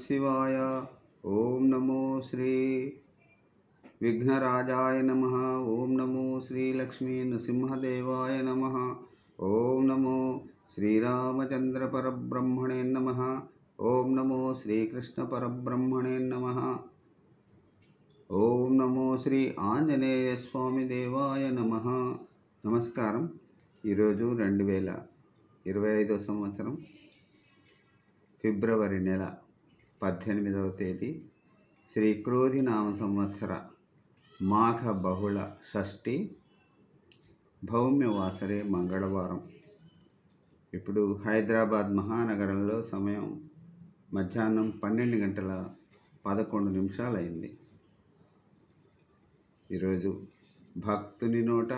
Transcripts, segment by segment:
శివాయ. ఓం నమో శ్రీ విఘ్నరాజాయ నమః. ఓం నమో శ్రీ లక్ష్మీ నృసింహదేవాయ నమః. ఓం నమో శ్రీరామచంద్ర పరబ్రహ్మణే నమః. ఓం నమో శ్రీకృష్ణ పరబ్రహ్మణే నమః. ఓం నమో శ్రీ ఆంజనేయ స్వామి దేవాయ నమః. నమస్కారం. ఈరోజు 2025 సంవత్సరం ఫిబ్రవరి నెల 18వ తేదీ శ్రీ క్రోధినామ సంవత్సర మాఘ బహుళ షష్ఠి భౌమ్యవాసరే మంగళవారం. ఇప్పుడు హైదరాబాద్ మహానగరంలో సమయం మధ్యాహ్నం 12:11 అయింది. ఈరోజు భక్తుని నోట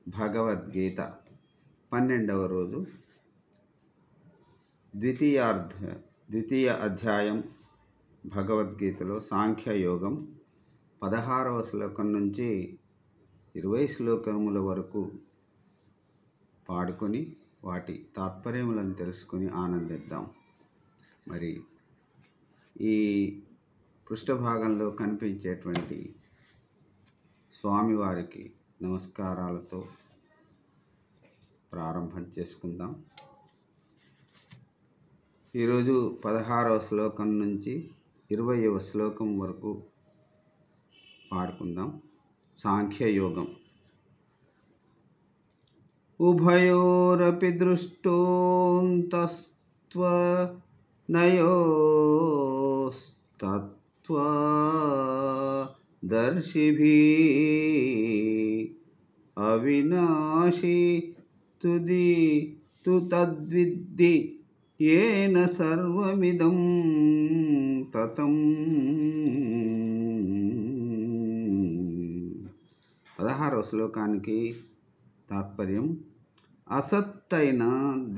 భగవద్గీత 12వ రోజు ద్వితీయ అధ్యాయం భగవద్గీతలో సాంఖ్యయోగం 16వ శ్లోకం నుంచి 20 శ్లోకముల వరకు పాడుకొని వాటి తాత్పర్యములను తెలుసుకుని ఆనందిద్దాం. మరి ఈ పృష్ఠభాగంలో కనిపించేటువంటి స్వామివారికి నమస్కారాలతో ప్రారంభం చేసుకుందాం. ఈరోజు 16వ శ్లోకం నుంచి 20వ శ్లోకం వరకు పాడుకుందాం. సాంఖ్యయోగం. ఉభయోరపి దృష్టోంతస్త్వనయోస్తత్వదర్శిభిః అవినాశి తు తద్విద్ధి ఏన సర్వమిదం తతం. 16వ శ్లోకానికి తాత్పర్యం: అసత్తైన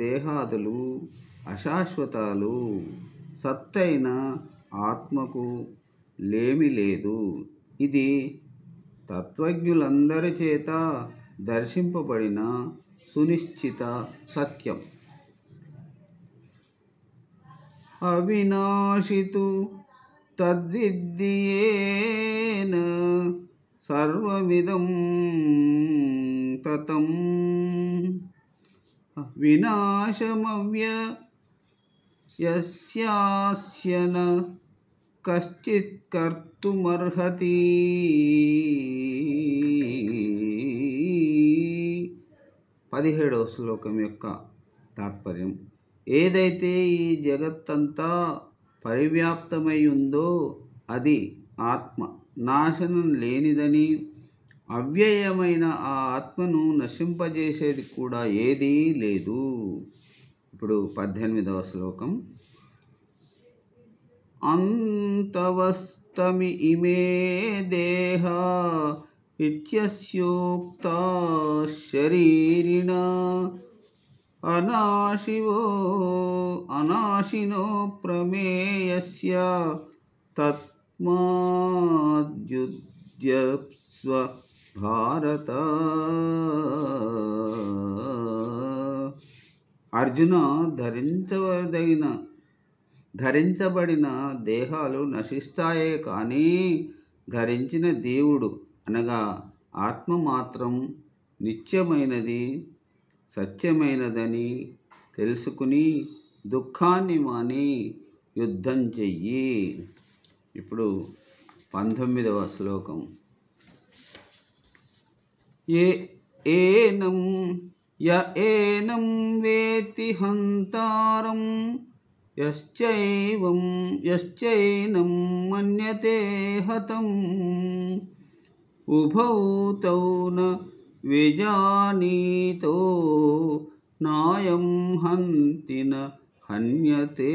దేహాదులు అశాశ్వతాలు, సత్తైన ఆత్మకు లేమి లేదు. ఇది తత్వజ్ఞులందరి చేత దర్శింపబడిన సునిశ్చిత సత్యం. అవినాశితు తద్విద్ధి ఏన సర్వమిదం తతం. వినాశమవ్యయస్యాస్య న కశ్చిత్ కర్తుమర్హతి. 17వ శ్లోకం యొక్క తాత్పర్యం: ఏదైతే ఈ జగత్తంతా పరివ్యాప్తమై ఉందో అది ఆత్మ, నాశనం లేనిదని, అవ్యయమైన ఆ ఆత్మను నశింపజేసేది కూడా ఏదీ లేదు. ఇప్పుడు 18వ శ్లోకం. అంతవస్తమి ఇమే దేహా ఇత్యస్యోక్తా శరీరిణ అనాశినో ప్రమేయస్య తస్మాద్యుధ్యస్వ భారత. అర్జున, ధరించబడిన దేహాలు నశిస్తాయే కానీ ధరించిన దేవుడు అనగా ఆత్మ మాత్రం నిత్యమైనది, సత్యమైనదని తెలుసుకుని దుఃఖాన్ని మాని యుద్ధం చెయ్యి. ఇప్పుడు 19వ శ్లోకం. ఏనం వేతి హంతారం యశ్చైనం మన్యతే హతం. ఉభౌ తౌ న విజానీతో నాయం హంతి న హన్యతే.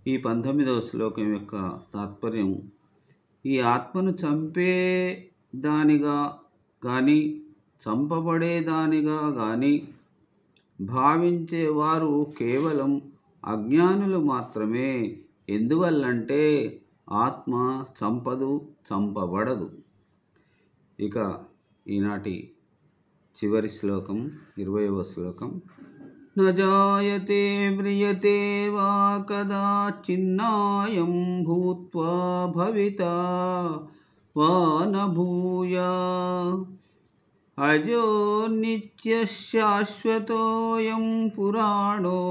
ఈ 19వ శ్లోకం యొక్క తాత్పర్యం: ఈ ఆత్మను చంపేదానిగా కానీ చంపబడేదానిగా కానీ భావించేవారు కేవలం అజ్ఞానులు మాత్రమే. ఎందువల్లంటే ఆత్మ చంపదు, చంపబడదు. ఇక ఈనాటి చివరి శ్లోకం 20వ శ్లోకం. न जायते म्रियते वा कदाचिन्नायं भूत्वा भविता वा न भूयात् अजो नित्यः शाश्वतोऽयं पुराणो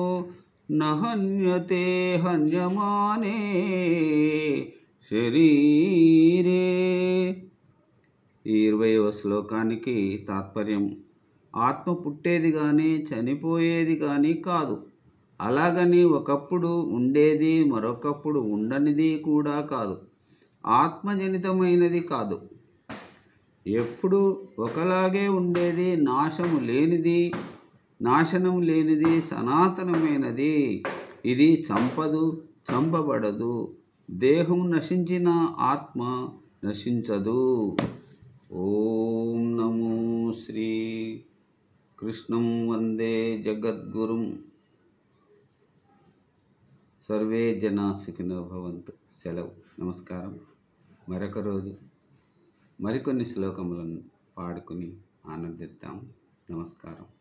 न हन्यते हन्यमाने శరీరే. ఈ 20వ శ్లోకానికి తాత్పర్యం, ఆత్మ పుట్టేది కానీ చనిపోయేది కానీ కాదు. అలాగని ఒకప్పుడు ఉండేది మరొకప్పుడు ఉండనిది కూడా కాదు. ఆత్మజనితమైనది కాదు. ఎప్పుడు ఒకలాగే ఉండేది, నాశనం లేనిది, సనాతనమైనది. ఇది చంపదు, చంపబడదు. దేహం నశించిన ఆత్మ నశించదు. ఓం నమో శ్రీ కృష్ణం వందే జగద్గురుం. సర్వే జనా సుఖినో భవంతు. సెలవు. నమస్కారం. మరొక రోజు మరికొన్ని శ్లోకములను పాడుకుని ఆనందిద్దాం. నమస్కారం.